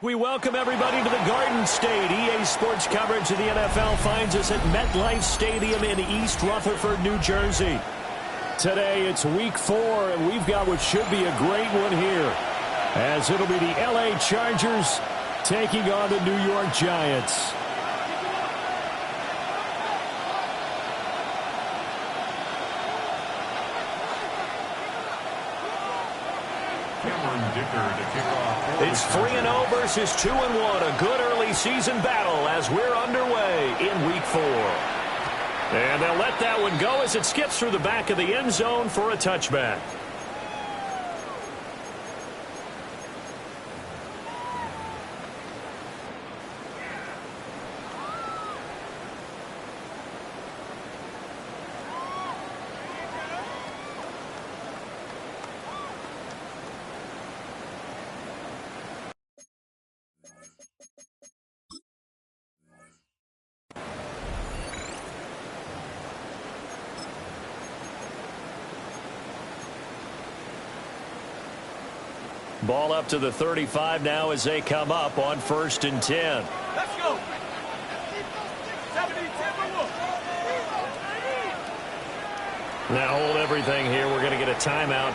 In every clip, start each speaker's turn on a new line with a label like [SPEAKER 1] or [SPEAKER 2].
[SPEAKER 1] We welcome everybody to the Garden State. EA Sports coverage of the NFL finds us at MetLife Stadium in East Rutherford, New Jersey. Today it's week 4, and we've got what should be a great one here, as it'll be the LA Chargers taking on the New York Giants. It's 3-0 versus 2-1. A good early season battle as we're underway in week 4. And they'll let that one go as it skips through the back of the end zone for a touchback. Ball up to the 35 now as they come up on 1st and 10.
[SPEAKER 2] Let's go.
[SPEAKER 1] Now hold everything here. We're going to get a timeout.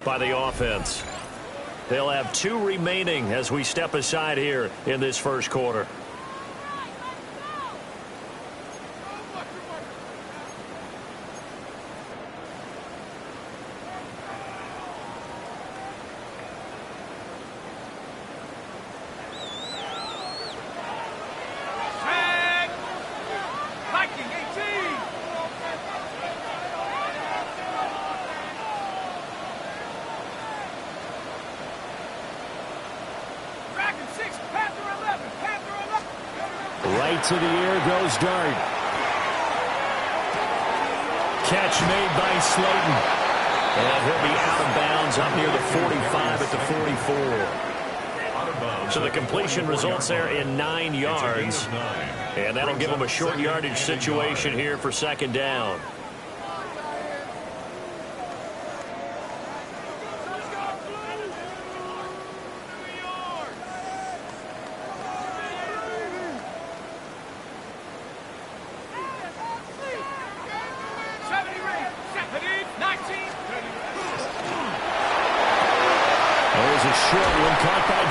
[SPEAKER 1] By the offense. They'll have 2 remaining as we step aside here in this first quarter. Right to the air goes Dart. Catch made by Slayton. And he'll be out of bounds up near the 45 at the 44. So the completion results there in 9 yards. And that'll give them a short yardage situation here for 2nd down.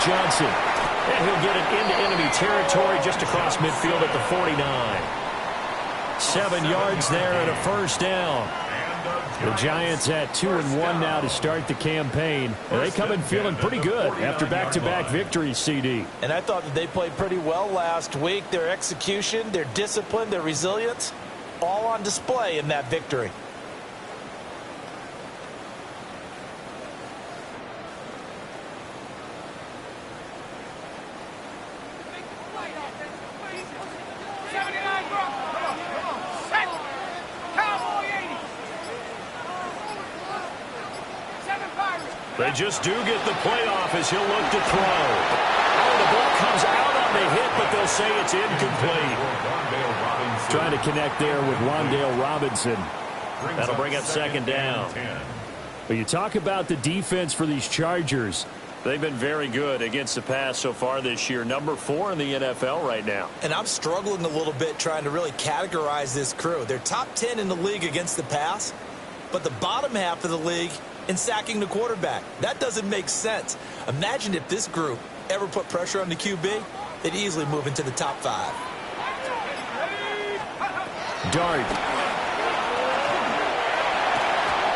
[SPEAKER 1] Johnson. And he'll get it into enemy territory just across midfield at the 49. 7 yards there and a 1st down. The Giants at 2-1 now to start the campaign. And they come in feeling pretty good after back-to-back victories, CD.
[SPEAKER 3] And I thought that they played pretty well last week. Their execution, their discipline, their resilience, all on display in that victory.
[SPEAKER 1] They just do get the playoff as he'll look to throw. Oh, the ball comes out on the hit, but they'll say it's incomplete. Trying to connect there with Wan'Dale Robinson. That'll bring up 2nd down. But you talk about the defense for these Chargers. They've been very good against the pass so far this year. Number 4 in the NFL right now.
[SPEAKER 3] And I'm struggling a little bit trying to really categorize this crew. They're top 10 in the league against the pass, but the bottom half of the league in sacking the quarterback. That doesn't make sense. Imagine if this group ever put pressure on the QB, they'd easily move into the top 5.
[SPEAKER 1] Dart.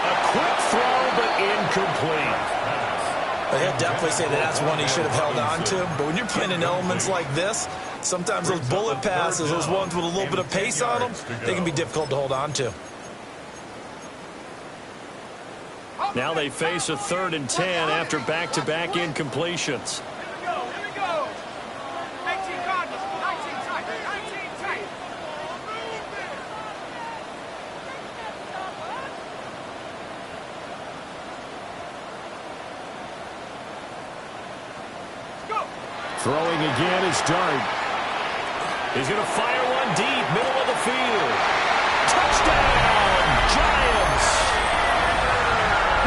[SPEAKER 1] A quick throw, but incomplete.
[SPEAKER 3] He'll definitely say that that's one he should have held on to. But when you're playing in elements like this, sometimes those bullet passes, those ones with a little bit of pace on them, they can be difficult to hold on to.
[SPEAKER 1] Now they face a 3rd and 10 after back-to-back incompletions. Throwing again is Dart. He's going to fire one deep, middle of the field. Touchdown, Giants!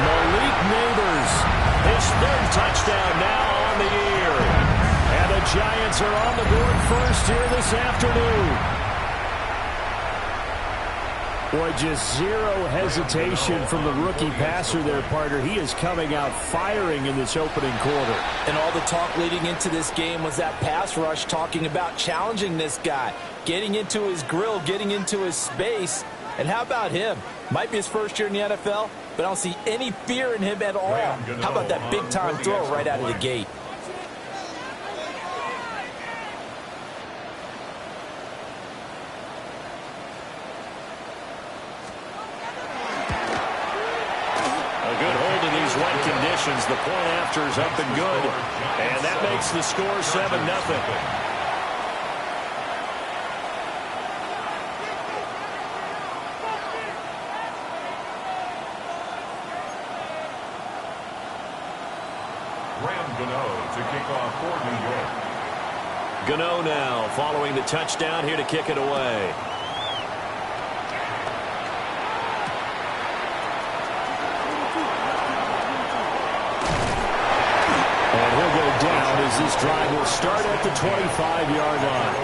[SPEAKER 1] Malik Neighbors, his third touchdown now on the year. And the Giants are on the board first here this afternoon. Boy, just zero hesitation from the rookie passer there, partner. He is coming out firing in this opening quarter.
[SPEAKER 3] And all the talk leading into this game was that pass rush, talking about challenging this guy, getting into his grill, getting into his space. And how about him? Might be his first year in the NFL, but I don't see any fear in him at all. How about that big-time throw right out of the gate?
[SPEAKER 1] Conditions. The point after is up and good, and that makes the score 7-0.
[SPEAKER 2] Gano to kick off for New York.
[SPEAKER 1] Gano now following the touchdown here to kick it away. And he'll go down as this drive will start at the 25-yard line.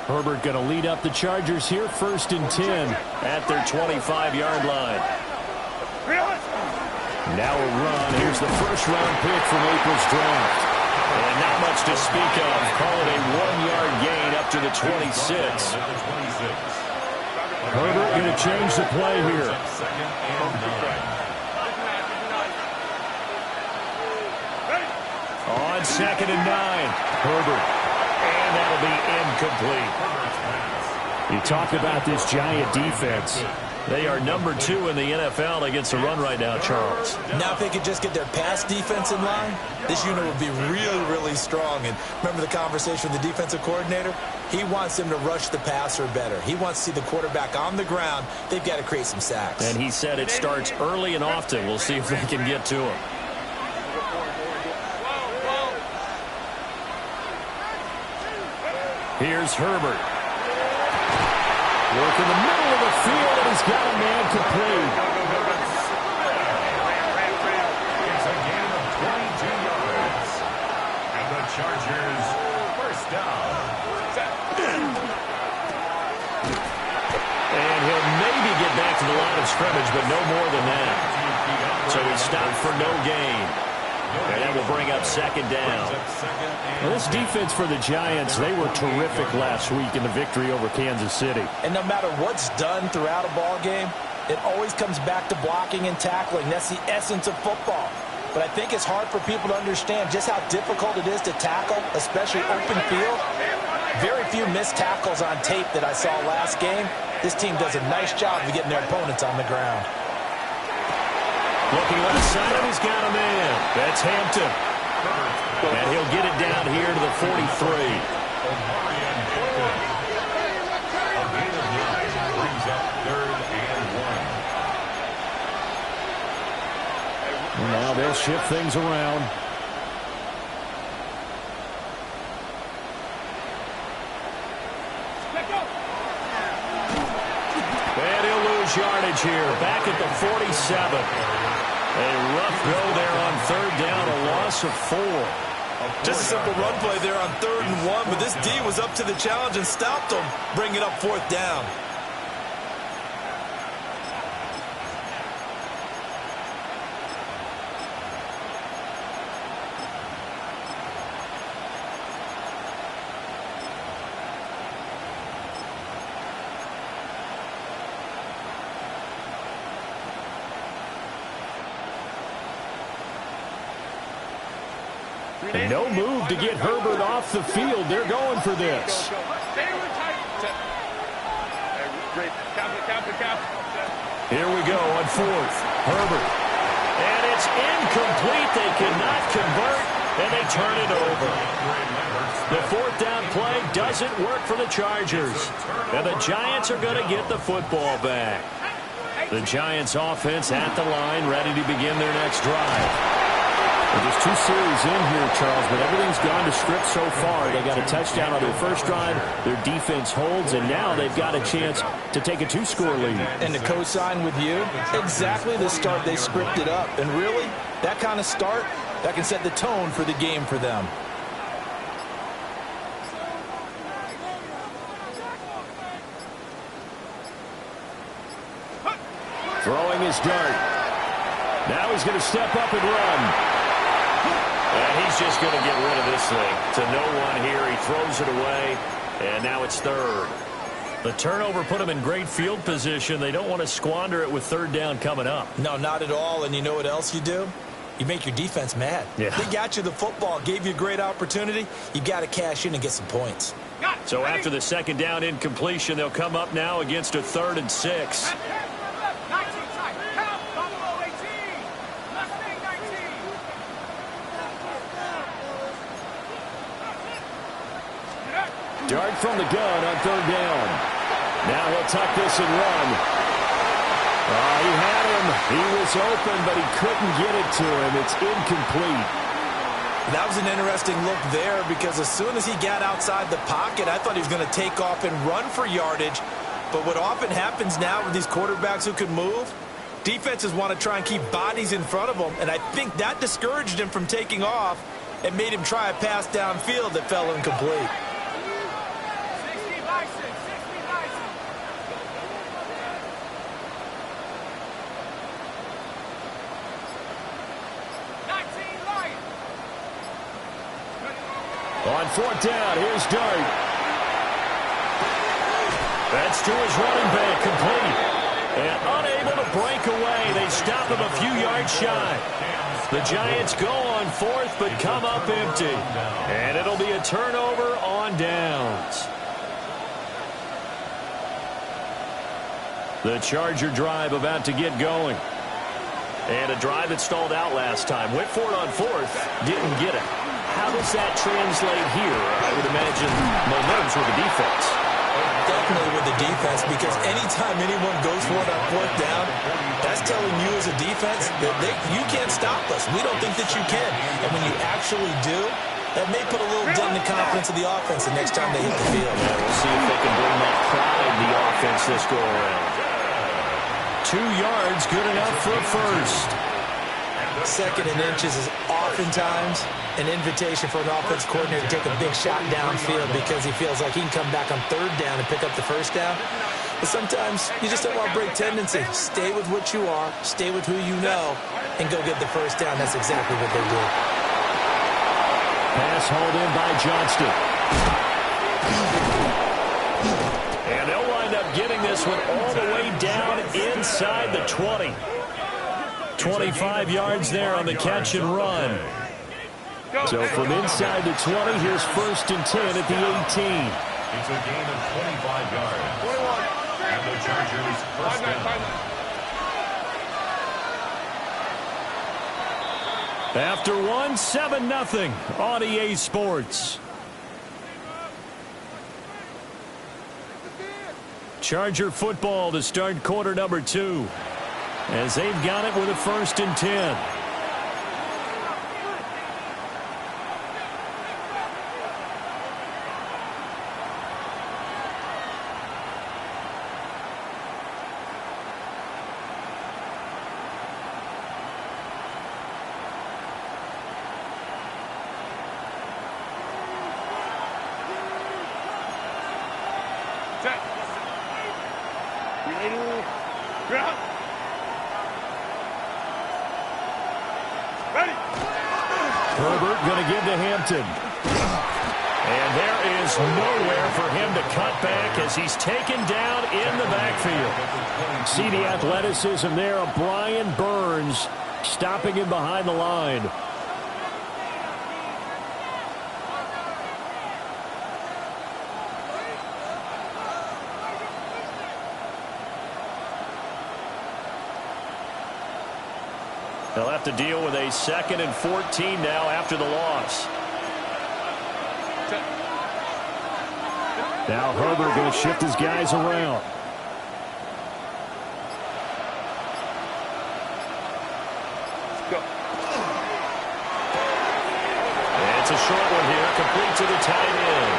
[SPEAKER 1] Herbert going to lead up the Chargers here, 1st and 10 at their 25-yard line. Now a run. Here's the first-round pick from April's draft. And not much to speak of. Call it a 1-yard gain up to the 26. Herbert going to change the play here. On 2nd and 9. Herbert. And that'll be incomplete. You talk about this Giant defense. They are number 2 in the NFL against the run right now, Charles.
[SPEAKER 3] Now if they could just get their pass defense in line, this unit would be really, really strong. And remember the conversation with the defensive coordinator? He wants them to rush the passer better. He wants to see the quarterback on the ground. They've got to create some sacks.
[SPEAKER 1] And he said it starts early and often. We'll see if they can get to him. Here's Herbert. Work in the middle of the field, and he's got a man complete.
[SPEAKER 2] It's a gain of 22 yards. And the Chargers first down.
[SPEAKER 1] And he'll maybe get back to the line of scrimmage, but no more than that. So he stopped for no gain. And that will bring up 2nd down.
[SPEAKER 4] Well, this defense for the Giants, they were terrific last week in the victory over Kansas City.
[SPEAKER 3] And no matter what's done throughout a ball game, it always comes back to blocking and tackling. That's the essence of football. But I think it's hard for people to understand just how difficult it is to tackle, especially open field. Very few missed tackles on tape that I saw last game. This team does a nice job of getting their opponents on the ground.
[SPEAKER 1] Looking left side, and he's got a man. That's Hampton. And he'll get it down here to the 43.
[SPEAKER 2] A gain of 9 brings up 3rd and 1.
[SPEAKER 4] Now they'll shift things around.
[SPEAKER 1] And he'll lose yardage here. Back at the 47. A rough go there on 3rd down, a loss of 4.
[SPEAKER 3] Just a simple run play there on 3rd and 1, but this D was up to the challenge and stopped them, bringing up 4th down.
[SPEAKER 4] And no move to get Herbert off the field. They're going for this.
[SPEAKER 1] Here we go on 4th. Herbert. And it's incomplete. They cannot convert. and they turn it over. The fourth down play doesn't work for the Chargers, and the Giants are going to get the football back. The Giants offense at the line, ready to begin their next drive.
[SPEAKER 4] Well, there's 2 series in here, Charles, but everything's gone to script so far. They got a touchdown on their first drive. Their defense holds, and now they've got a chance to take a 2-score lead.
[SPEAKER 3] And to co-sign with you, exactly the start they scripted up. And really, that kind of start, that can set the tone for the game for them.
[SPEAKER 4] Throwing his dart. Now he's going to step up and run.
[SPEAKER 1] And he's just going to get rid of this thing. To no one here. He throws it away, and now it's third. The turnover put them in great field position. They don't want to squander it with third down coming up.
[SPEAKER 3] No, not at all. And you know what else you do? You make your defense mad.
[SPEAKER 1] Yeah.
[SPEAKER 3] They got you the football, gave you a great opportunity. You got to cash in and get some points.
[SPEAKER 1] So after the second down incompletion, they'll come up now against a 3rd and 6.
[SPEAKER 4] Dart from the gun on 3rd down. Now he'll tuck this and run. He had him. He was open, but he couldn't get it to him. It's incomplete.
[SPEAKER 3] That was an interesting look there because as soon as he got outside the pocket, I thought he was going to take off and run for yardage. But what often happens now with these quarterbacks who can move, defenses want to try and keep bodies in front of them, and I think that discouraged him from taking off and made him try a pass downfield that fell incomplete.
[SPEAKER 4] On 4th down, here's Dart.
[SPEAKER 1] That's to his running back, complete. And unable to break away. They stop him a few yards shy. The Giants go on 4th, but come up empty. And it'll be a turnover on downs. The Charger drive about to get going. And a drive that stalled out last time. Went for it on 4th, didn't get it. How does that translate here? I would imagine momentum's with the defense.
[SPEAKER 3] Definitely with the defense, because anytime anyone goes for it on 4th down, that's telling you as a defense that you can't stop us. We don't think that you can. And when you actually do, that may put a little dent in the confidence of the offense the next time they hit the field.
[SPEAKER 1] Yeah, we'll see if they can bring that pride in the offense this go around. 2 yards, good enough for a first.
[SPEAKER 3] 2nd and inches is oftentimes an invitation for an offense coordinator to take a big shot downfield because he feels like he can come back on 3rd down and pick up the first down. But sometimes you just don't want to break tendency. Stay with what you are, stay with who you know, and go get the first down. That's exactly what they did.
[SPEAKER 4] Pass hauled in by Johnston.
[SPEAKER 1] And they'll wind up getting this one all the way down inside the 20. 25 yards there on the catch and run.
[SPEAKER 4] So from inside the 20, here's 1st and 10 at the 18.
[SPEAKER 2] It's a gain of 25 yards. 21. And the Chargers first down.
[SPEAKER 1] After 7-0 on EA Sports. Charger football to start quarter number 2. As they've got it with a 1st and 10.
[SPEAKER 4] Herbert going to give to Hampton.
[SPEAKER 1] And there is nowhere for him to cut back as he's taken down in the backfield.
[SPEAKER 4] See the athleticism there of Brian Burns stopping him behind the line.
[SPEAKER 1] They'll have to deal with a 2nd and 14 now after the loss.
[SPEAKER 4] Now Herbert going to shift his guys around.
[SPEAKER 1] It's a short one here, complete to the tight end.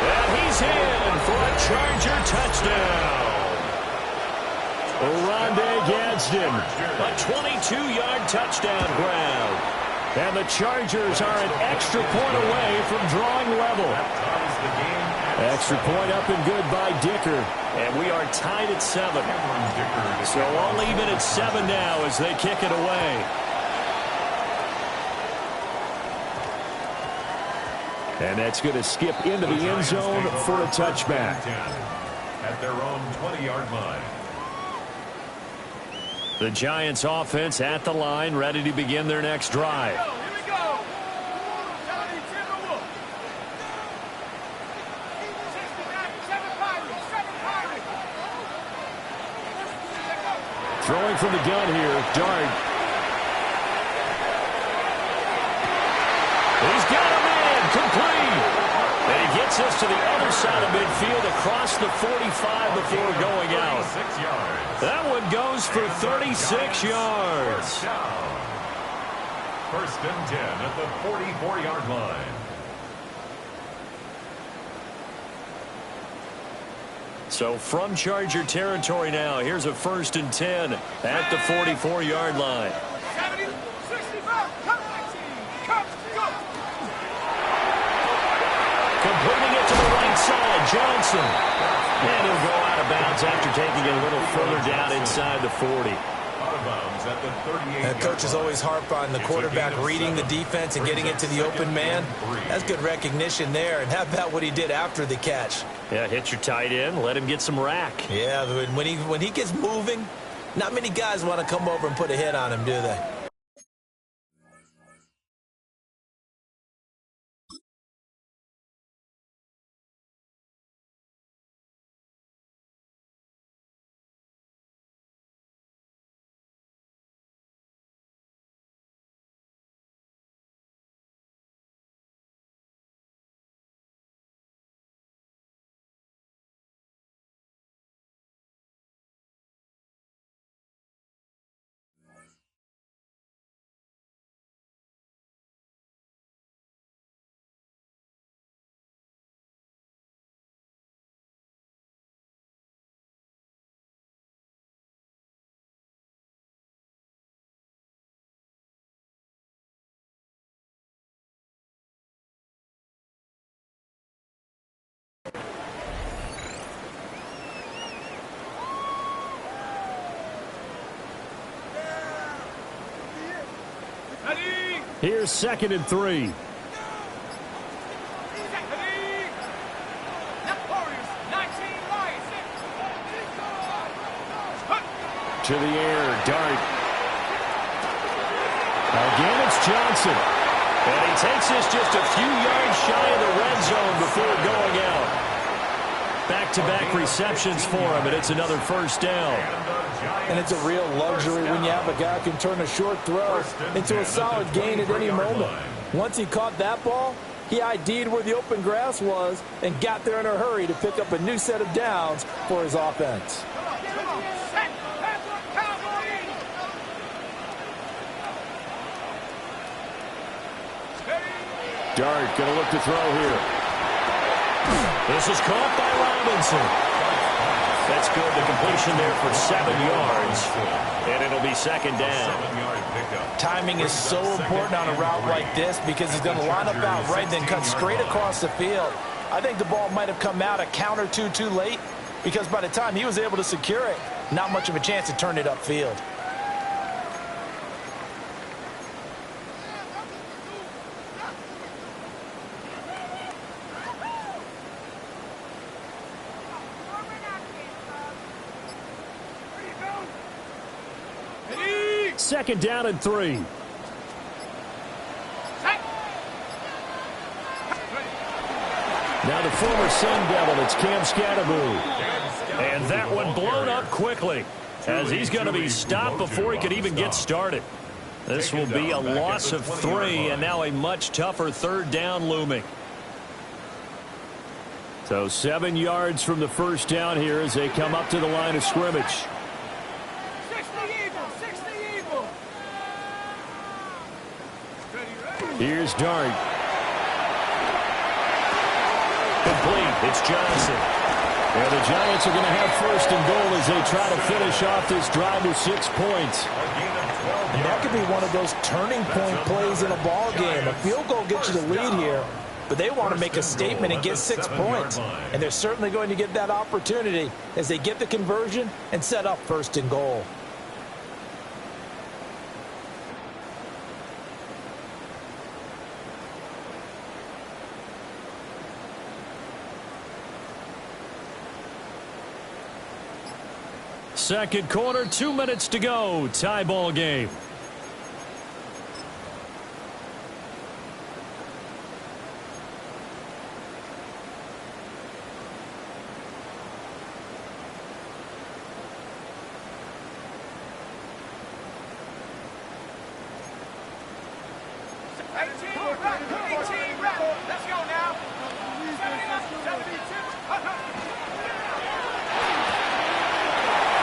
[SPEAKER 1] And he's in for a Charger touchdown.
[SPEAKER 4] Oronde Gadsden.
[SPEAKER 1] A 22-yard touchdown grab.
[SPEAKER 4] And the Chargers are an extra point away from drawing level. Extra point up and good by Dicker.
[SPEAKER 1] And we are tied at 7. So all even at 7 now as they kick it away.
[SPEAKER 4] And that's going to skip into the end zone for a touchback.
[SPEAKER 2] At their own 20-yard line.
[SPEAKER 1] The Giants offense at the line, ready to begin their next drive.
[SPEAKER 5] Here we go.
[SPEAKER 4] Throwing from the gun here, Dart.
[SPEAKER 1] He's got him in, complete. And he gets us to the other side of midfield across the 45 before going out. That one goes for 36 yards.
[SPEAKER 2] First and 10 at the 44-yard line.
[SPEAKER 1] So from Charger territory now, here's a 1st and 10 at the 44-yard line.
[SPEAKER 5] 70, 65, come on, team. Come, go.
[SPEAKER 1] Completing it to the right side, Johnson. And he'll go out of bounds after taking it a little further down inside the 40.
[SPEAKER 2] Out of bounds at the 38.
[SPEAKER 3] And coaches always harp on the quarterback reading the defense and getting it to the open man. That's good recognition there. And how about what he did after the catch?
[SPEAKER 1] Yeah, hit your tight end, let him get some rack.
[SPEAKER 3] Yeah, when he gets moving, not many guys want to come over and put a hit on him, do they?
[SPEAKER 4] Here's 2nd and 3. To the air, Dart. Again, it's Johnson.
[SPEAKER 1] And he takes this just a few yards shy of the red zone before going out. Back-to-back receptions for him, and it's another 1st down.
[SPEAKER 6] And it's a real luxury when you have a guy who can turn a short throw into a solid gain at any moment. Once he caught that ball, he ID'd where the open grass was and got there in a hurry to pick up a new set of downs for his offense.
[SPEAKER 4] Dart going to look to throw here.
[SPEAKER 1] This is caught by Robinson. That's good. The completion there for 7 yards. And it'll be 2nd down.
[SPEAKER 3] Timing is so important on a route like this because he's going to line up out right and then cut straight across the field. I think the ball might have come out a count or two too late because by the time he was able to secure it, not much of a chance to turn it upfield.
[SPEAKER 4] Second down and 3. Now the former Sun Devil, it's Cam Scatteroo.
[SPEAKER 1] And that one blown up quickly as he's going to be stopped before he could even get started. This will be a loss of 3, and now a much tougher third down looming. So 7 yards from the first down here as they come up to the line of scrimmage.
[SPEAKER 5] 60 Eagles, 60 Eagles.
[SPEAKER 1] Here's Dart. Complete. It's Johnson. Yeah, the Giants are going to have first and goal as they try to finish off this drive with 6 points.
[SPEAKER 6] And that could be one of those turning point plays in a ball game. A field goal gets you the lead here, but they want to make a statement and get 6 points. And they're certainly going to get that opportunity as they get the conversion and set up first and goal.
[SPEAKER 1] Second quarter, 2 minutes to go. Tie ball game.
[SPEAKER 5] Let's go now. 72.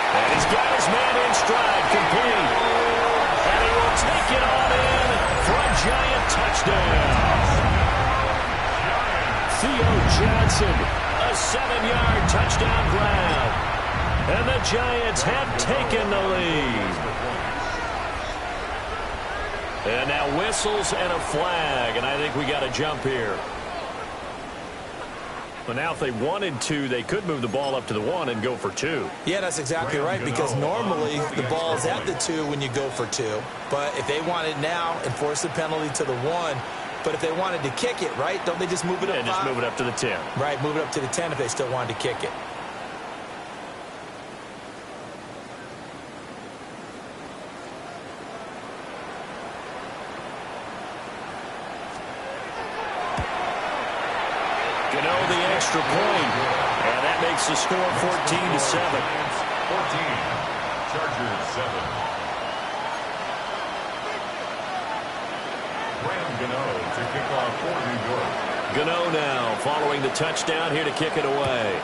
[SPEAKER 1] And he's got his man in stride, complete. And he will take it on in for a Giant touchdown. Theo Johnson, a 7-yard touchdown grab. And the Giants have taken the lead. And now whistles and a flag, and I think we got a jump here. But now if they wanted to, they could move the ball up to the 1 and go for 2.
[SPEAKER 3] Yeah, that's exactly right, because normally the ball's at the 2 when you go for 2. But if they want it now, enforce the penalty to the 1. But if they wanted to kick it, right, don't they just move it up?
[SPEAKER 1] Yeah, just move it up to the 10.
[SPEAKER 3] Right, move it up to the 10 if they still wanted to kick it.
[SPEAKER 1] Extra point, and that makes the score 14-7.
[SPEAKER 2] 14, Chargers 7. Graham Gano to kick off for New York.
[SPEAKER 1] Gano now following the touchdown here to kick it away.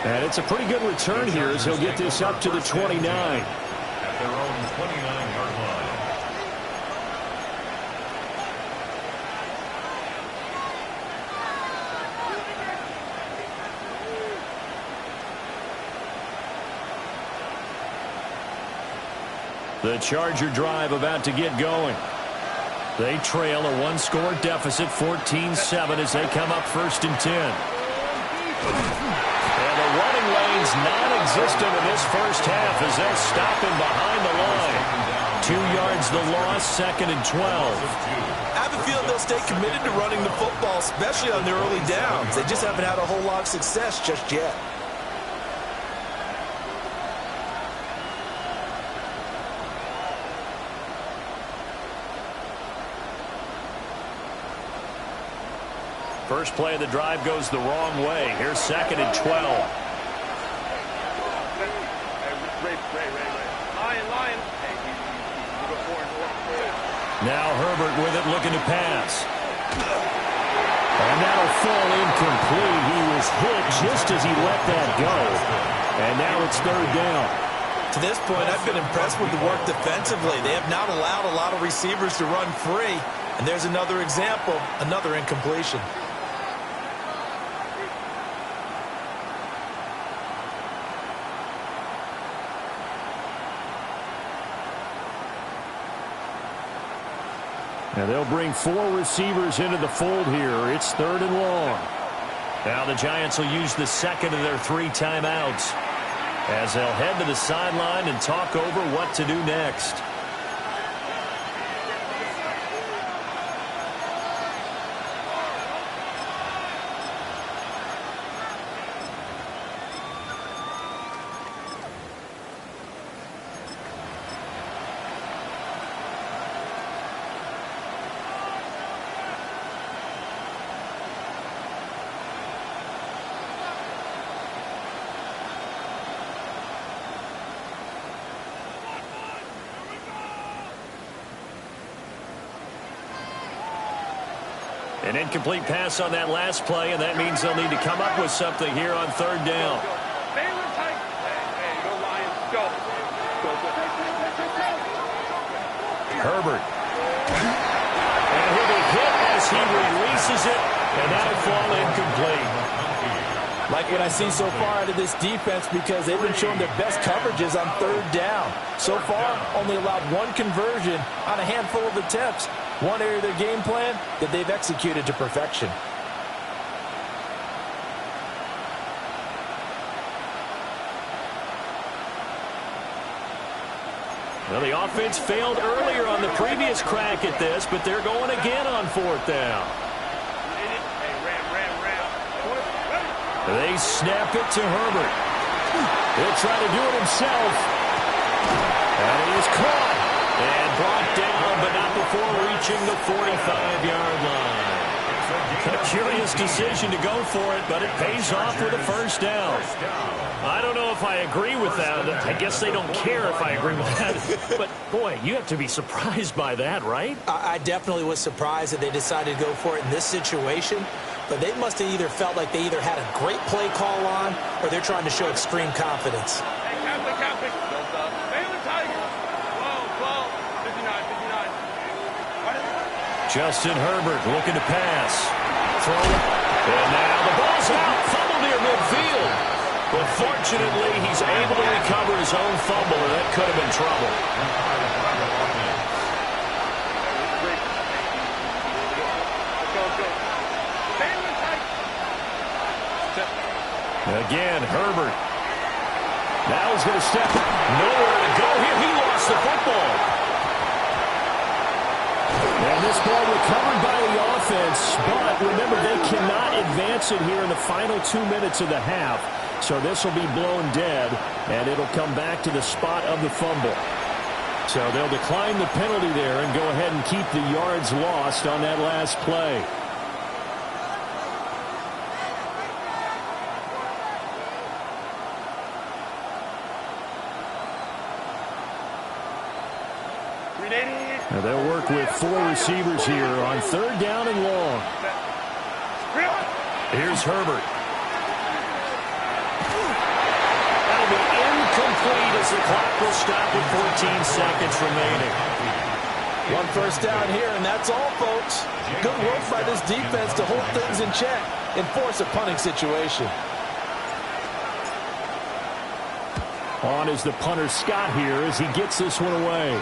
[SPEAKER 1] And it's a pretty good return here as he'll get this up to the 29.
[SPEAKER 2] At their own 29-yard line.
[SPEAKER 1] The Charger drive about to get going. They trail a 1-score deficit, 14-7, as they come up first and 10. And the running lane's non-existent in this first half as they'll stop him behind the line. 2 yards the loss, second and 12.
[SPEAKER 3] I have a feeling they'll stay committed to running the football, especially on their early downs. They just haven't had a whole lot of success just yet.
[SPEAKER 1] First play of the drive goes the wrong way. Here's second and 12. Now Herbert with it, looking to pass. And that'll fall incomplete. He was hit just as he let that go. And now it's third down.
[SPEAKER 3] To this point, I've been impressed with the work defensively. They have not allowed a lot of receivers to run free. And there's another example, another incompletion.
[SPEAKER 1] And they'll bring 4 receivers into the fold here. It's third and long. Now the Giants will use the second of their 3 timeouts as they'll head to the sideline and talk over what to do next. An incomplete pass on that last play, and that means they'll need to come up with something here on third down. Herbert. And he'll be hit as he releases it, and that'll fall incomplete.
[SPEAKER 6] Like what I see so far out of this defense, because they've been showing their best coverages on third down. So far, only allowed one conversion on a handful of attempts. One area of their game plan that they've executed to perfection.
[SPEAKER 1] Well, the offense failed earlier on the previous crack at this, but they're going again on fourth down. They snap it to Herbert. He'll try to do it himself. And he's caught and brought down, but not before reaching the 45-yard line. A curious decision to go for it, but it pays off with a first down. I don't know if I agree with that. I guess they don't care if I agree with that. But, boy, you have to be surprised by that, right?
[SPEAKER 3] I definitely was surprised that they decided to go for it in this situation. But they must have either felt like they either had a great play call on or they're trying to show extreme confidence.
[SPEAKER 5] Hey, Captain. Baylor Tigers. Whoa. 59.
[SPEAKER 1] Justin Herbert looking to pass. Throw it. And now the ball's out. Fumble near midfield. But fortunately, he's able to recover his own fumble, and that could have been trouble. Again, Herbert. Now he's going to step. Nowhere to go here. He lost the football.
[SPEAKER 4] And this ball recovered by the offense, but remember, they cannot advance it here in the final 2 minutes of the half. So this will be blown dead, and it'll come back to the spot of the fumble. So they'll decline the penalty there and go ahead and keep the yards lost on that last play. Now they'll work with 4 receivers here on third down and long.
[SPEAKER 1] Here's Herbert. That'll be incomplete as the clock will stop with 14 seconds remaining.
[SPEAKER 6] One first down here, and that's all, folks. Good work by this defense to hold things in check and force a punting situation.
[SPEAKER 4] On is the punter Scott here as he gets this one away.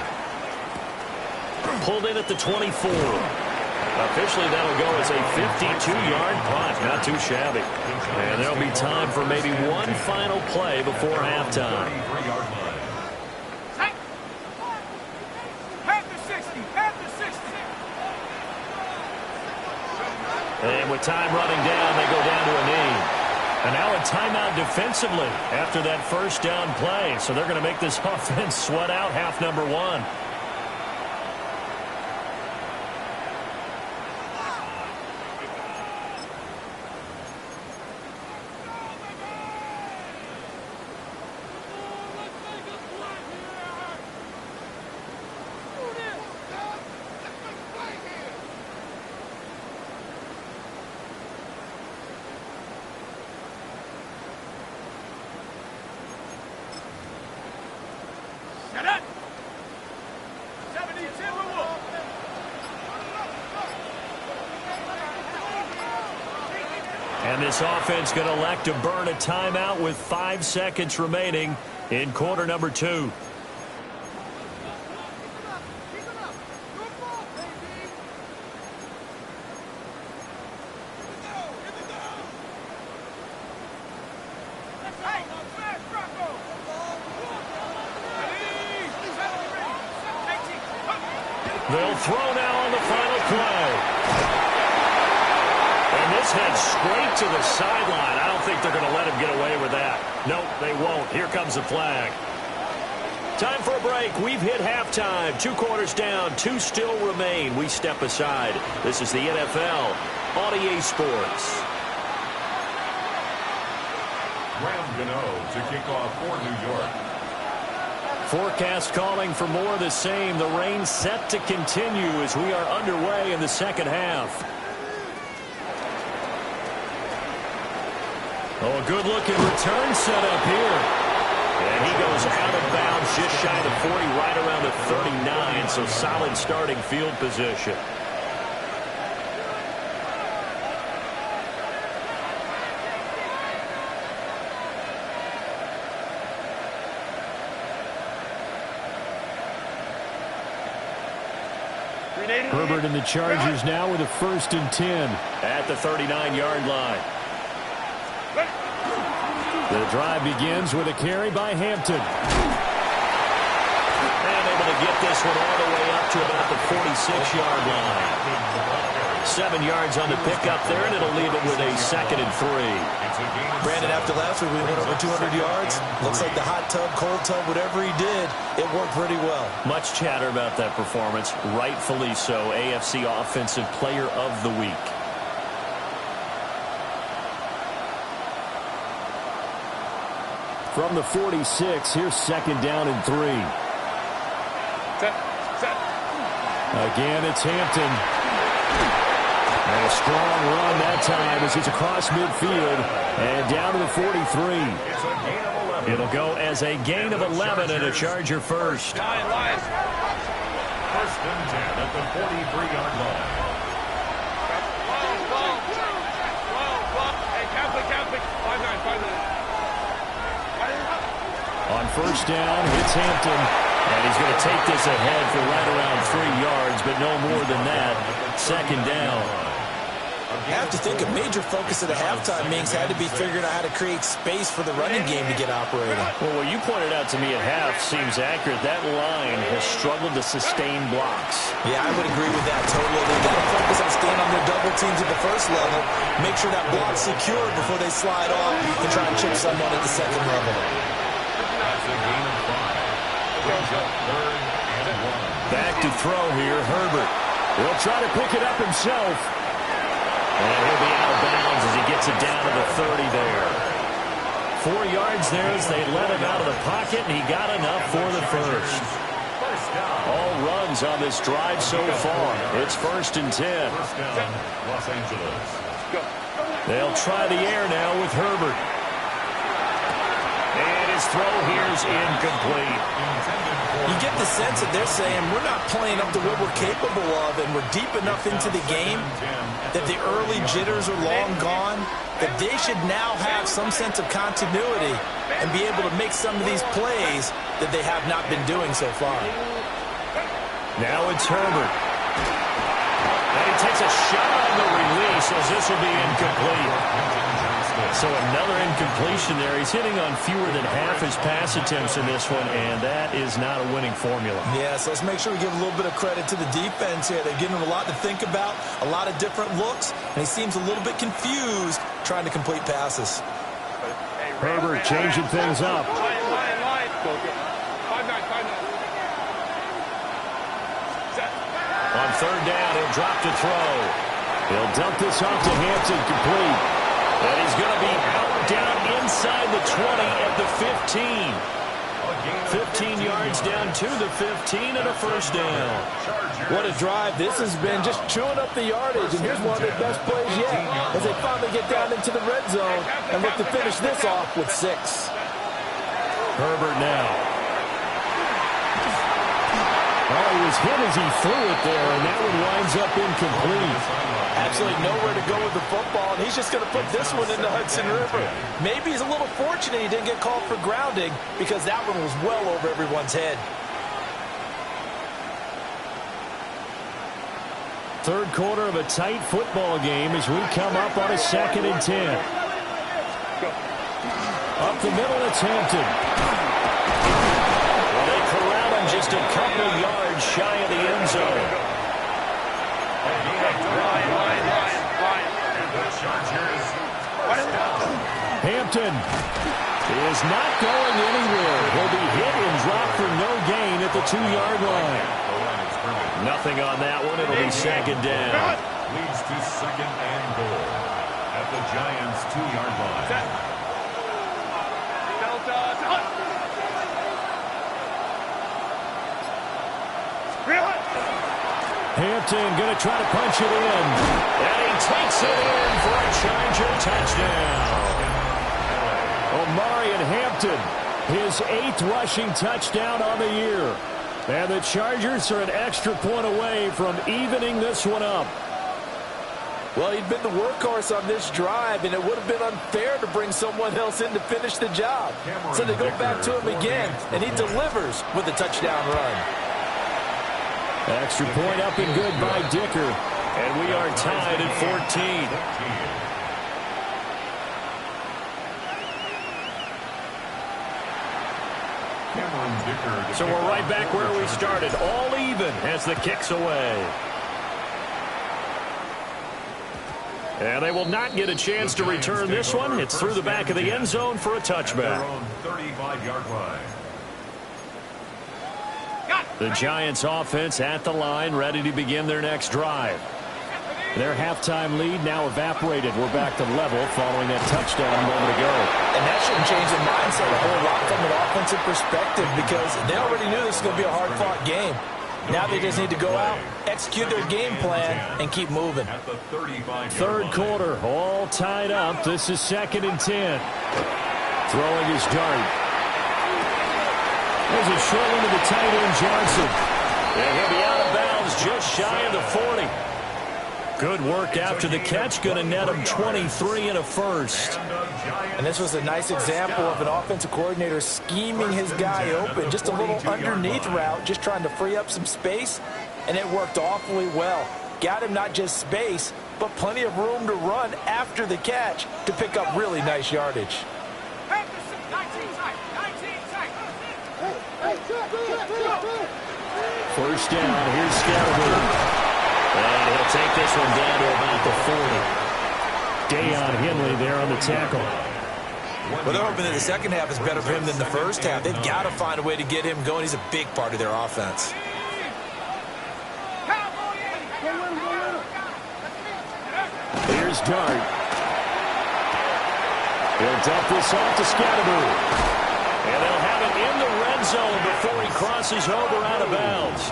[SPEAKER 1] Pulled in at the 24. Officially, that'll go as a 52-yard punt. Not too shabby. And there'll be time for maybe one final play before halftime. And with time running down, they go down to a knee. And now a timeout defensively after that first down play. So they're going to make this offense sweat out half number 1. And this offense going to elect to burn a timeout with 5 seconds remaining in quarter number 2. They'll throw now on the final play. And this heads straight to the sideline. I don't think they're going to let him get away with that. Nope, they won't. Here comes the flag. Time for a break. We've hit halftime. 2 quarters down. 2 still remain. We step aside. This is the NFL on EA Sports.
[SPEAKER 2] Graham Gano to kick off for New York.
[SPEAKER 1] Forecast calling for more of the same. The rain set to continue as we are underway in the second half. Oh, a good-looking return set up here. And he goes out of bounds just shy of the 40, right around the 39, so solid starting field position.
[SPEAKER 4] Herbert and the Chargers now with a 1st and 10
[SPEAKER 1] at the 39-yard line.
[SPEAKER 4] The drive begins with a carry by Hampton.
[SPEAKER 1] And able to get this one all the way up to about the 46-yard line. 7 yards on the pickup there, and it'll leave it with a 2nd and 3.
[SPEAKER 3] Brandon, after last week, we went over 200 yards. Looks like the hot tub, cold tub, whatever he did, it worked pretty well.
[SPEAKER 1] Much chatter about that performance. Rightfully so. AFC Offensive Player of the Week.
[SPEAKER 4] From the 46, here's 2nd down and 3.
[SPEAKER 5] Set.
[SPEAKER 4] Again, it's Hampton. And a strong run that time as he's across midfield and down to the 43.
[SPEAKER 1] It'll go as a gain of 11 and a Charger first.
[SPEAKER 2] 1st and 10 at the 43-yard line.
[SPEAKER 5] Hey, Catholic. 5-9.
[SPEAKER 4] On 1st down, it's Hampton.
[SPEAKER 1] And he's going to take this ahead for right around 3 yards, but no more than that. 2nd down.
[SPEAKER 3] I have to think a major focus of the halftime meetings had to be figuring out how to create space for the running game to get operating.
[SPEAKER 1] Well, what you pointed out to me at half seems accurate. That line has struggled to sustain blocks.
[SPEAKER 3] Yeah, I would agree with that totally. They got to focus on staying on their double teams at the 1st level, make sure that block's secured before they slide off and try and chip someone at the 2nd level.
[SPEAKER 2] That's a gain of 5. Brings up 3rd and 1.
[SPEAKER 1] Back to throw here, Herbert.
[SPEAKER 4] He'll try to pick it up himself.
[SPEAKER 1] And he'll be out of bounds as he gets it down to the 30 there. 4 yards there as they let him out of the pocket, and he got enough for the first. All runs on this drive so far. It's 1st and 10.
[SPEAKER 2] First down, Los Angeles.
[SPEAKER 1] They'll try the air now with Herbert. And his throw here's incomplete.
[SPEAKER 3] You get the sense that they're saying we're not playing up to what we're capable of, and we're deep enough into the game that the early jitters are long gone, that they should now have some sense of continuity and be able to make some of these plays that they have not been doing so far.
[SPEAKER 1] Now it's Herbert. And he takes a shot on the release as this will be incomplete. So another incompletion there. He's hitting on fewer than half his pass attempts in this one, and that is not a winning formula.
[SPEAKER 3] Yeah, so let's make sure we give a little bit of credit to the defense here. They're giving him a lot to think about, a lot of different looks, and he seems a little bit confused trying to complete passes.
[SPEAKER 4] Herbert changing things up.
[SPEAKER 5] Line. 5-9. Set.
[SPEAKER 1] On 3rd down, he'll drop to throw.
[SPEAKER 4] He'll dump this off to Hampton, complete.
[SPEAKER 1] And he's going to be out down inside the 20 at the 15. 15 yards down to the 15 and a 1st down.
[SPEAKER 6] What a drive. This has been just chewing up the yardage, and here's one of their best plays yet as they finally get down into the red zone and look to finish this off with 6.
[SPEAKER 4] Herbert now. Oh, he was hit as he threw it there, and that one winds up incomplete.
[SPEAKER 6] Absolutely nowhere to go with the football, and he's just going to put this one in the Hudson River. Maybe he's a little fortunate he didn't get called for grounding because that one was well over everyone's head.
[SPEAKER 4] 3rd quarter of a tight football game as we come up on a 2nd and 10. Up the middle, it's Hampton.
[SPEAKER 1] Well, they corral him just a couple yards shy of the end zone.
[SPEAKER 4] Hampton is not going anywhere. He'll be hit and dropped for no gain at the 2-yard line.
[SPEAKER 1] Nothing on that one. It'll be 2nd down.
[SPEAKER 2] Leads to 2nd and goal at the Giants' 2-yard line.
[SPEAKER 4] Hampton going to try to punch it in.
[SPEAKER 1] And he takes it in for a Charger touchdown.
[SPEAKER 4] Omarion Hampton, his 8th rushing touchdown on the year. And the Chargers are an extra point away from evening this one up.
[SPEAKER 6] Well, he'd been the workhorse on this drive, and it would have been unfair to bring someone else in to finish the job. So they go back to him again, and he delivers with a touchdown run.
[SPEAKER 4] Extra point up and good by Dicker. And we are tied at 14. So we're right back where we started, all even as the kick's away. And they will not get a chance to return this one. It's through the back of the end zone for a touchback.
[SPEAKER 2] 35-yard line.
[SPEAKER 4] The Giants offense at the line, ready to begin their next drive. Their halftime lead now evaporated. We're back to level following that touchdown a moment ago.
[SPEAKER 6] And that shouldn't change the mindset a whole lot from an offensive perspective because they already knew this was going to be a hard-fought game. Now they just need to go out, execute their game plan, and keep moving.
[SPEAKER 4] Third quarter, all tied up. This is 2nd and 10. Throwing his dart. There's a short one to the tight end, Johnson. And he'll be out of bounds just shy of the 40. Good work after the catch. Going to net him 23 and a first.
[SPEAKER 6] And this was a nice example of an offensive coordinator scheming his guy open. Just a little underneath route, just trying to free up some space. And it worked awfully well. Got him not just space, but plenty of room to run after the catch to pick up really nice yardage.
[SPEAKER 4] First down. Here's Scattergood. And he'll take this one down to about the 40. Deion Henley there on the tackle.
[SPEAKER 3] Well, they're hoping that the second half is better for him than the first half. They've got to find a way to get him going. He's a big part of their offense.
[SPEAKER 4] Here's Dart. He'll dump this off to Scattergood. And they'll have it in the red zone before he crosses over out of bounds.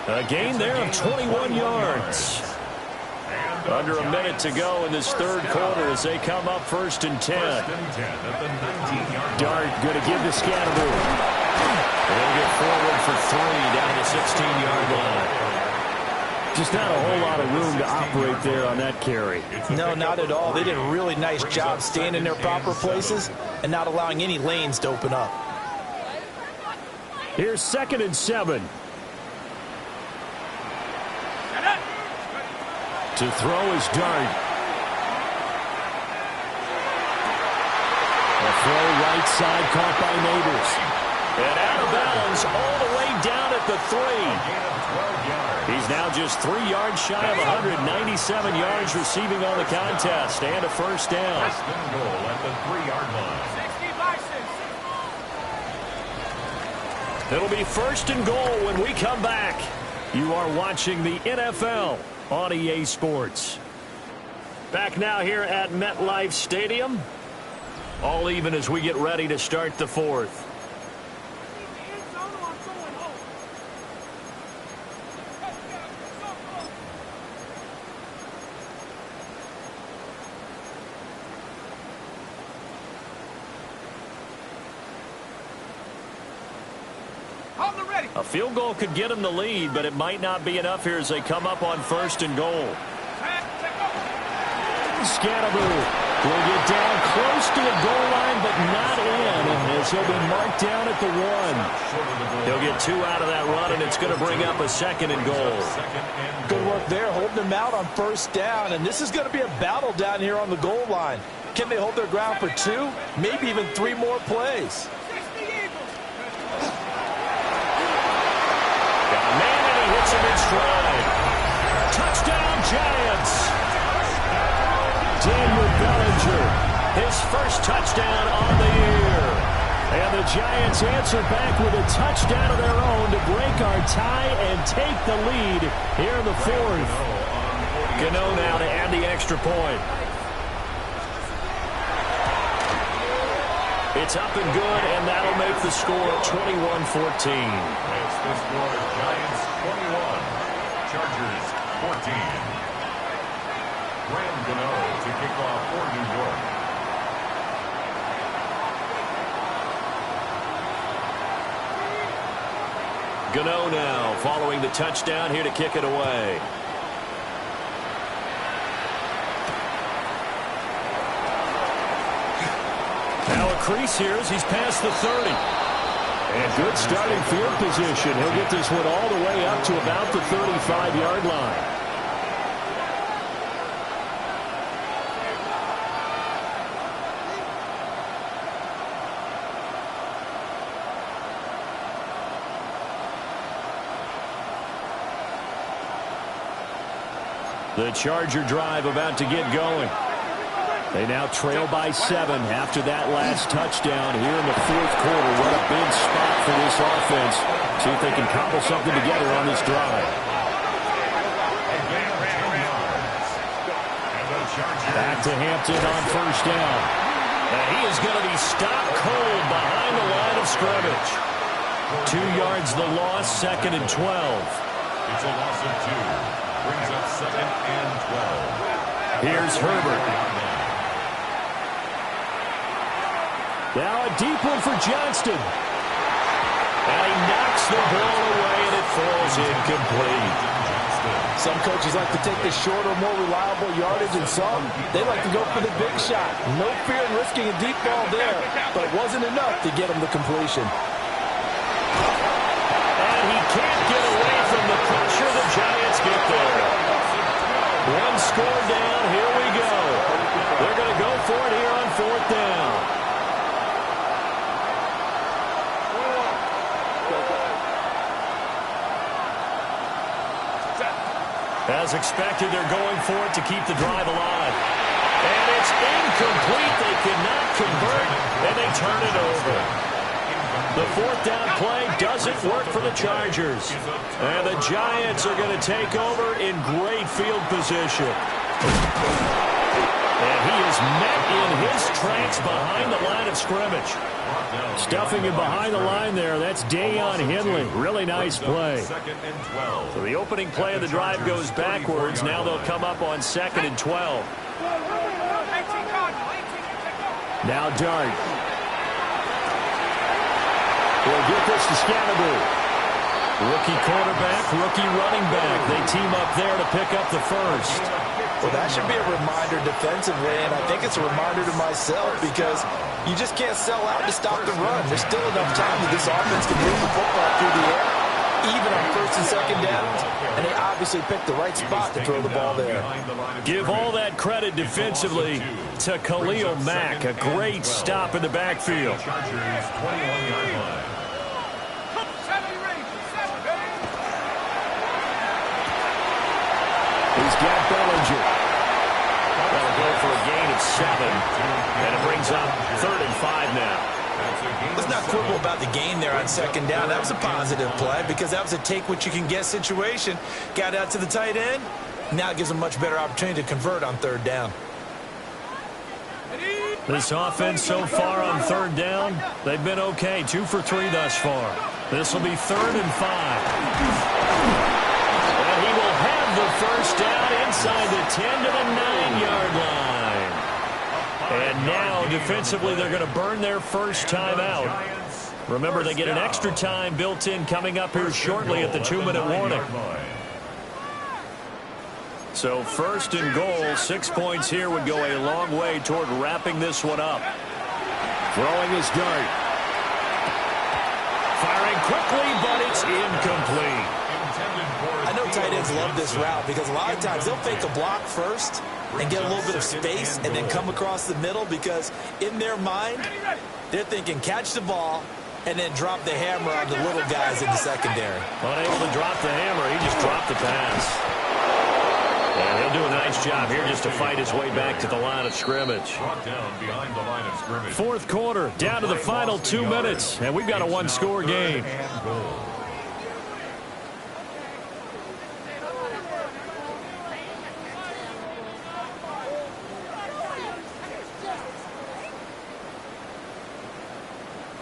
[SPEAKER 4] A gain there of 21 yards. Under a minute to go in this third quarter as they come up 1st and 10. Dart going to give to Scattergood. They'll get forward for 3 down the 16-yard line. Just not a whole lot of room to operate there on that carry.
[SPEAKER 6] No, not at all. They did a really nice job staying in their proper places and not allowing any lanes to open up.
[SPEAKER 4] Here's 2nd and 7. To throw is Dart. A throw right side caught by Neighbors. And out of bounds all the way down at the 3. He's now just 3 yards shy of 197 yards receiving on the contest. And a first down.
[SPEAKER 2] Goal at the 3-yard line.
[SPEAKER 4] It'll be 1st and goal when we come back. You are watching the NFL on EA Sports. Back now here at MetLife Stadium. All even as we get ready to start the 4th. A field goal could get them the lead, but it might not be enough here as they come up on 1st and goal. Scattergood will get down close to the goal line, but not in, as he'll be marked down at the 1. He'll get 2 out of that run, and it's going to bring up a 2nd and goal.
[SPEAKER 6] Good work there, holding them out on 1st down, and this is going to be a battle down here on the goal line. Can they hold their ground for 2, maybe even 3 more plays?
[SPEAKER 4] Hits him in stride. Touchdown, Giants. Daniel Bellinger, his first touchdown on the year. And the Giants answer back with a touchdown of their own to break our tie and take the lead here in the 4th. Gano now to add the extra point. It's up and good, and that'll make the score 21-14.
[SPEAKER 2] It's the score, Giants 21, Chargers 14. Graham Gano to kick off for New York.
[SPEAKER 1] Gano now following the touchdown here to kick it away. Now a crease here as he's past the 30.
[SPEAKER 4] And good starting field position. He'll get this one all the way up to about the 35-yard line. The Charger drive about to get going. They now trail by 7 after that last touchdown here in the fourth quarter. What a big spot for this offense. See if they can cobble something together on this drive. Back to Hampton on first down.
[SPEAKER 1] And he is going to be stopped cold behind the line of scrimmage. 2 yards the loss, 2nd and 12.
[SPEAKER 2] It's a loss of 2. Brings up 2nd and 12.
[SPEAKER 1] Here's Herbert.
[SPEAKER 4] Now a deep one for Johnston.
[SPEAKER 1] And he knocks the ball away, and it falls incomplete.
[SPEAKER 6] Some coaches like to take the shorter, more reliable yardage, and some, they like to go for the big shot. No fear in risking a deep ball there, but it wasn't enough to get him the completion.
[SPEAKER 1] And he can't get away from the pressure. The Giants get there. 1 score down. Here we go. They're going to go for it here on 4th down. As expected, they're going for it to keep the drive alive. And it's incomplete. They cannot convert, and they turn it over. The 4th down play doesn't work for the Chargers. And the Giants are going to take over in great field position. And he is met in his tracks behind the line of scrimmage.
[SPEAKER 4] Stuffing him behind the line there. That's Dayon Henley. Really nice play.
[SPEAKER 1] So the opening play of the drive goes backwards. Now they'll come up on 2nd and 12.
[SPEAKER 4] Now Dart. Will get this to Scannaboo.
[SPEAKER 1] Rookie quarterback, rookie running back. They team up there to pick up the first.
[SPEAKER 6] Well, that should be a reminder defensively, and I think it's a reminder to myself because you just can't sell out to stop the run. There's still enough time that this offense can move the football through the air, even on 1st and 2nd downs, and they obviously picked the right spot to throw the ball there.
[SPEAKER 1] Give all that credit defensively to Khalil Mack. A great stop in the backfield.
[SPEAKER 4] He's got Bellinger.
[SPEAKER 1] That'll go for a gain of 7. And it brings up 3rd and 5 now.
[SPEAKER 3] Let's not quibble about the gain there on 2nd down. That was a positive play because that was a take-what-you-can-get situation. Got out to the tight end. Now it gives them a much better opportunity to convert on 3rd down.
[SPEAKER 1] This offense so far on 3rd down, they've been okay. 2 for 3 thus far. This will be 3rd and 5. And he will have the first down inside the 10 to the 9-yard line. And now, defensively, they're going to burn their first time out. Remember, they get an extra time built in coming up here shortly at the 2-minute warning. So 1st and goal, 6 points here would go a long way toward wrapping this one up.
[SPEAKER 4] Throwing his dart.
[SPEAKER 1] Firing quickly, but it's incomplete.
[SPEAKER 3] I know tight ends love this route because a lot of times they'll fake a block first and get a little bit of space and then come across the middle because in their mind, they're thinking catch the ball and then drop the hammer on the little guys in the secondary.
[SPEAKER 1] Unable to drop the hammer, he just dropped the pass. And he'll do a nice job here just to fight his way back to the line of scrimmage. 4th quarter, down to the final 2 minutes, and we've got a 1-score game.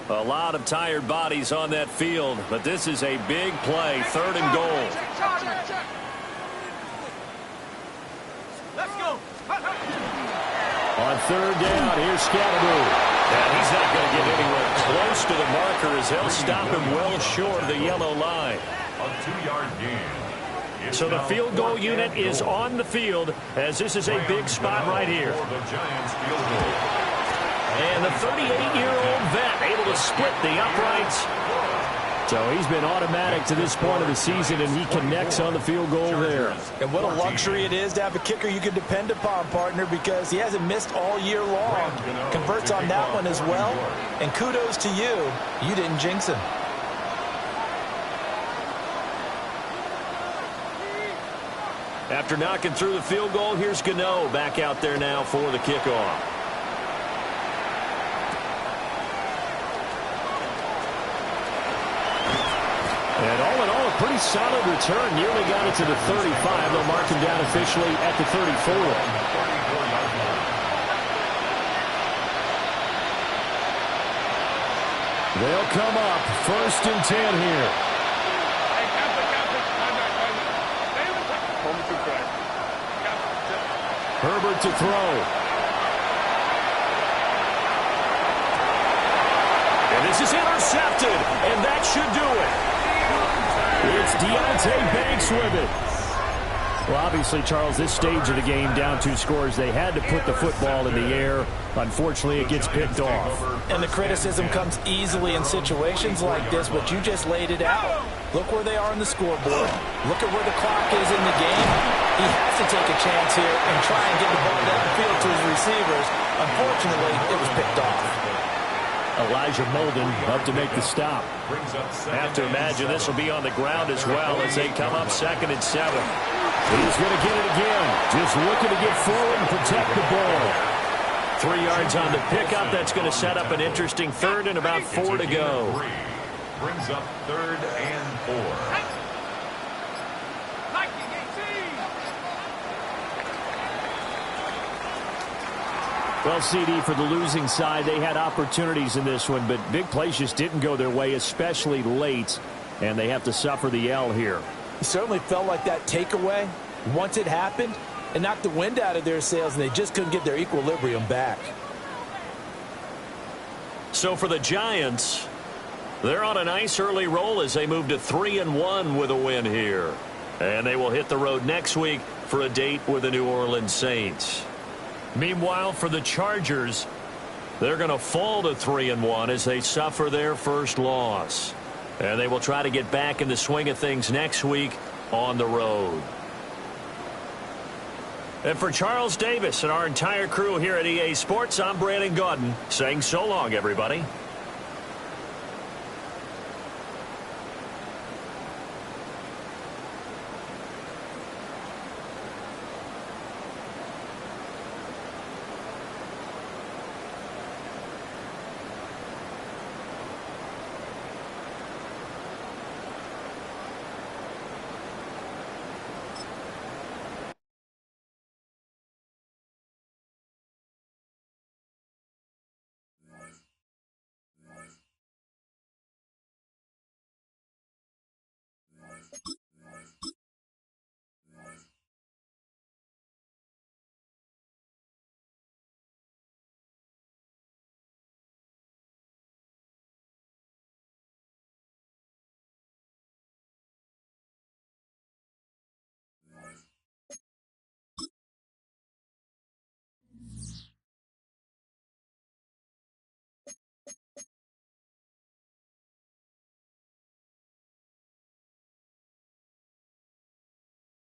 [SPEAKER 1] A lot of tired bodies on that field, but this is a big play, 3rd and goal.
[SPEAKER 5] Let's go.
[SPEAKER 4] On 3rd down, here's Scannaboo.
[SPEAKER 1] And he's not going to get anywhere close to the marker as they'll stop him well short of the yellow line.
[SPEAKER 2] A 2-yard gain.
[SPEAKER 1] So the field goal unit is on the field as this is a big spot right here.
[SPEAKER 2] The Giants field goal.
[SPEAKER 1] And the 38-year-old vet able to split the uprights.
[SPEAKER 4] So he's been automatic to this point of the season, and he connects on the field goal there.
[SPEAKER 6] And what a luxury it is to have a kicker you can depend upon, partner, because he hasn't missed all year long. Converts on that one as well. And kudos to you. You didn't jinx him.
[SPEAKER 1] After knocking through the field goal, here's Gano back out there now for the kickoff.
[SPEAKER 4] And all in all, a pretty solid return. Nearly got it to the 35. They'll mark him down officially at the 34. They'll come up 1st and 10 here. Herbert to throw.
[SPEAKER 1] And this is intercepted, and that should do it.
[SPEAKER 4] It's Deontay Banks with it. Well, obviously, Charles, this stage of the game, down 2 scores, they had to put the football in the air. Unfortunately, it gets picked off.
[SPEAKER 6] And the criticism comes easily in situations like this, but you just laid it out. Look where they are on the scoreboard. Look at where the clock is in the game. He has to take a chance here and try and get the ball downfield to his receivers. Unfortunately, it was picked off.
[SPEAKER 4] Elijah Molden up to make the stop.
[SPEAKER 1] Have to imagine this will be on the ground as well as they come up 2nd and 7.
[SPEAKER 4] He's going to get it again. Just looking to get forward and protect the ball.
[SPEAKER 1] 3 yards on the pickup. That's going to set up an interesting 3rd and about 4 to go.
[SPEAKER 2] Brings up 3rd and 4.
[SPEAKER 4] Well, CD, for the losing side, they had opportunities in this one, but big plays just didn't go their way, especially late, and they have to suffer the L here.
[SPEAKER 6] It certainly felt like that takeaway, once it happened, it knocked the wind out of their sails, and they just couldn't get their equilibrium back.
[SPEAKER 1] So for the Giants, they're on a nice early roll as they move to 3-1 with a win here. And they will hit the road next week for a date with the New Orleans Saints. Meanwhile, for the Chargers, they're going to fall to 3-1 as they suffer their first loss. And they will try to get back in the swing of things next week on the road. And for Charles Davis and our entire crew here at EA Sports, I'm Brandon Gaudin saying so long, everybody.